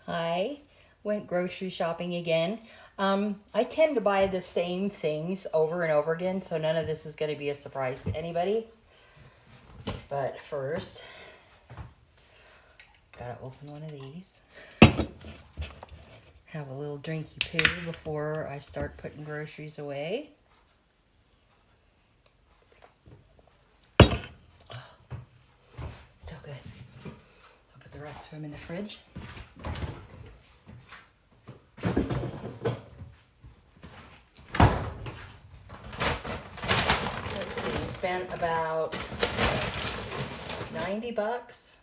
Hi, went grocery shopping again. I tend to buy the same things over and over again, so none of this is going to be a surprise to anybody. But first, gotta open one of these. Have a little drinky poo before I start putting groceries away. So good. I'll put the rest of them in the fridge. Let's see, spent about 90 bucks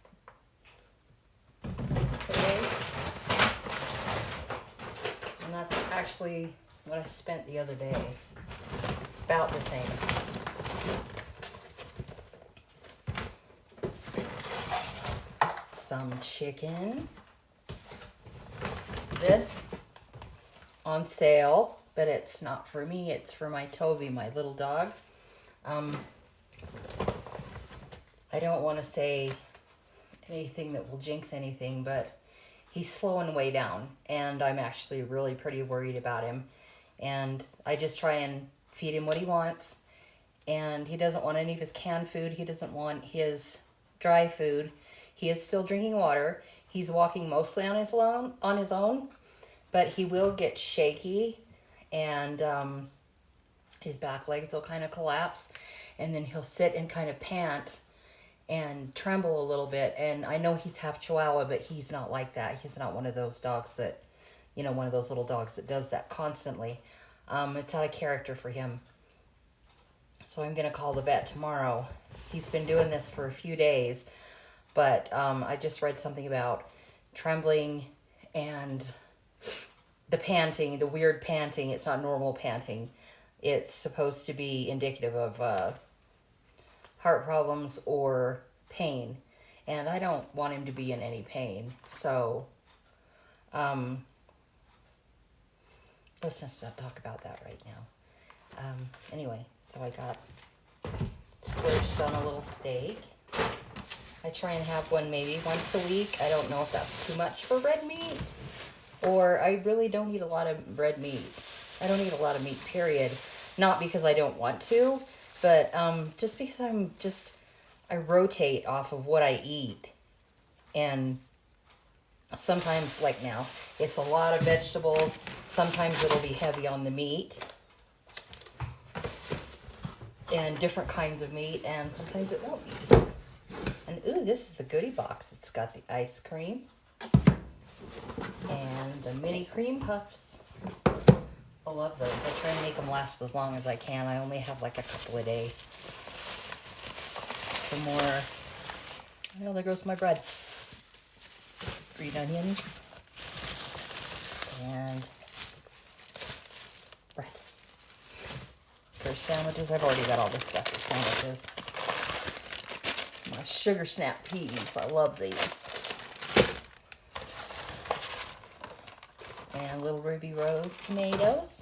today. And that's actually what I spent the other day. About the same. Some chicken. This on sale, but it's not for me, it's for my Toby, my little dog. I don't want to say anything that will jinx anything, but he's slowing way down, and I'm actually really pretty worried about him. And I just try and feed him what he wants, and he doesn't want any of his canned food. He doesn't want his dry food. He is still drinking water. He's walking mostly on his own, but he will get shaky, and his back legs will kind of collapse, and then he'll sit and kind of pant and tremble a little bit. And I know he's half Chihuahua, but he's not like that. He's not one of those dogs that, one of those little dogs that does that constantly. It's out of character for him. So I'm going to call the vet tomorrow. He's been doing this for a few days, but I just read something about trembling and the panting, the weird panting. It's not normal panting. It's supposed to be indicative of heart problems or pain. And I don't want him to be in any pain. So, let's just not talk about that right now. Anyway, so I got splurged on a little steak. I try and have one maybe once a week. I don't know if that's too much for red meat, or I really don't eat a lot of red meat. I don't eat a lot of meat, period. Not because I don't want to, but just because I rotate off of what I eat. And sometimes, like now, it's a lot of vegetables. Sometimes it'll be heavy on the meat. And different kinds of meat, and sometimes it won't be. And ooh, this is the goodie box. It's got the ice cream and the mini cream puffs. I love those. I try and make them last as long as I can. I only have like a couple a day. Some more. Well, there goes my bread. Green onions and bread. For sandwiches, I've already got all this stuff for sandwiches. My sugar snap peas. I love these. And little ruby rose tomatoes.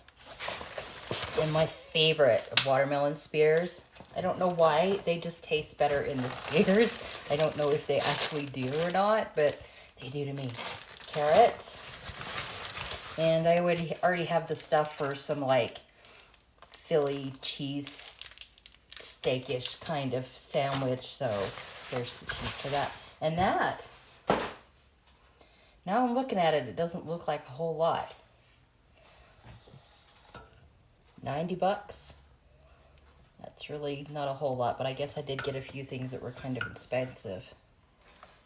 And my favorite watermelon spears. I don't know why. They just taste better in the spears. I don't know if they actually do or not, but they do to me. Carrots. And I already have the stuff for some like Philly cheese steakish kind of sandwich. So there's the cheese for that. And that, now I'm looking at it, it doesn't look like a whole lot. 90 bucks. That's really not a whole lot, but I guess I did get a few things that were kind of expensive.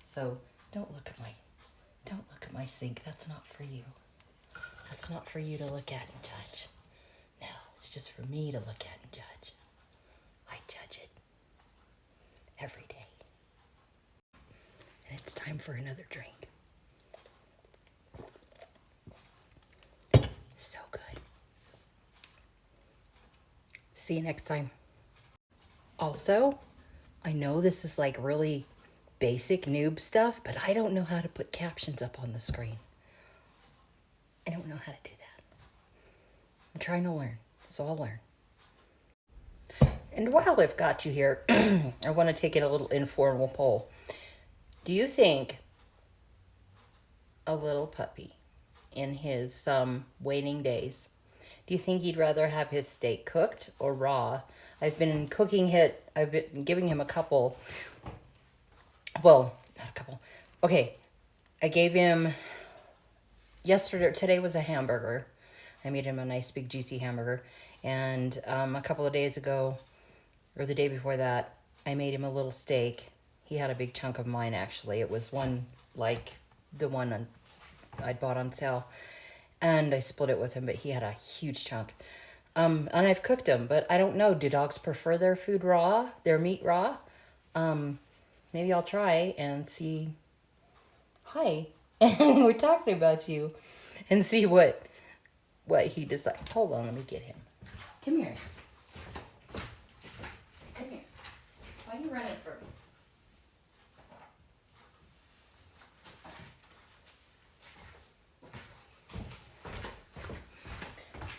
So don't look at my sink. That's not for you. That's not for you to look at and judge. No, it's just for me to look at and judge. I judge it every day. And it's time for another drink. So good. See you next time. Also, I know this is like really basic noob stuff, but I don't know how to put captions up on the screen. I don't know how to do that. I'm trying to learn, so I'll learn. And while I've got you here, I want to take it a little informal poll. Do you think a little puppy in his waning days. Do you think he'd rather have his steak cooked or raw? I've been giving him a couple. Well, not a couple. Okay, I gave him today was a hamburger. I made him a nice big juicy hamburger. And a couple of days ago, or the day before that, I made him a little steak. He had a big chunk of mine, actually. It was one like the one I'd bought on sale. And I split it with him, but he had a huge chunk. And I've cooked them, but I don't know. Do dogs prefer their food raw, their meat raw? Maybe I'll try and see. Hi, we're talking about you, and see what he decides. Hold on, let me get him. Come here. Come here. Why are you running from me?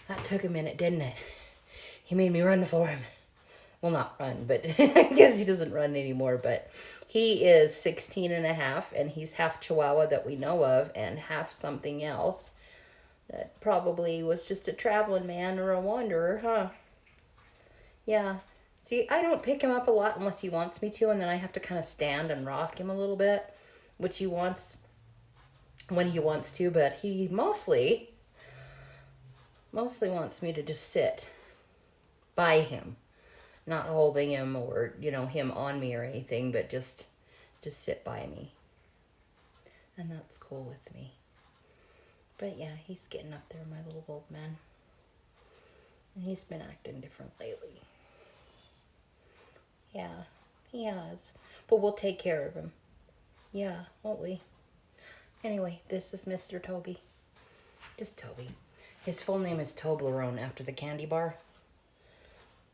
That took a minute, didn't it? He made me run for him. Well, not run, but I guess he doesn't run anymore, but he is 16 and a half, and he's half Chihuahua that we know of, and half something else that probably was just a traveling man or a wanderer, huh? Yeah. See, I don't pick him up a lot unless he wants me to, and then I have to kind of stand and rock him a little bit, which he wants when he wants to, but he mostly wants me to just sit by him. Not holding him or, him on me or anything, but just sit by me. And that's cool with me. But yeah, he's getting up there, my little old man. And he's been acting different lately. Yeah, he has. But we'll take care of him. Yeah, won't we? Anyway, this is Mr. Toby. Just Toby. His full name is Toblerone, after the candy bar.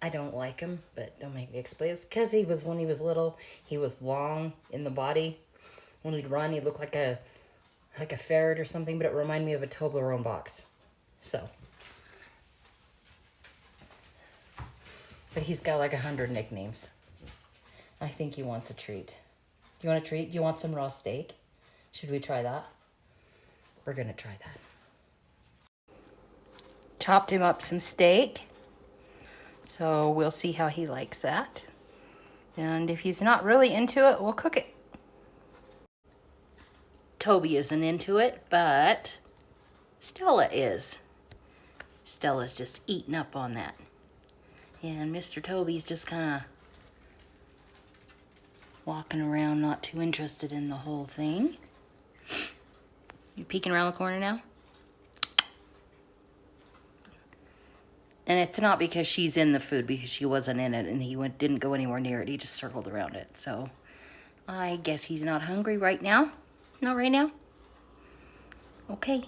I don't like him, but don't make me explain. It's because when he was little, he was long in the body. When he'd run, he looked like a ferret or something, but it reminded me of a Toblerone box. So. But he's got like 100 nicknames. I think he wants a treat. Do you want a treat? Do you want some raw steak? Should we try that? We're going to try that. Chopped him up some steak. So we'll see how he likes that. And if he's not really into it, we'll cook it. Toby isn't into it, but Stella is. Stella's just eating up on that. And Mr. Toby's just kind of walking around, not too interested in the whole thing. You peeking around the corner now? And it's not because she's in the food, because she wasn't in it, and he didn't go anywhere near it. He just circled around it. So I guess he's not hungry right now. Not right now? Okay.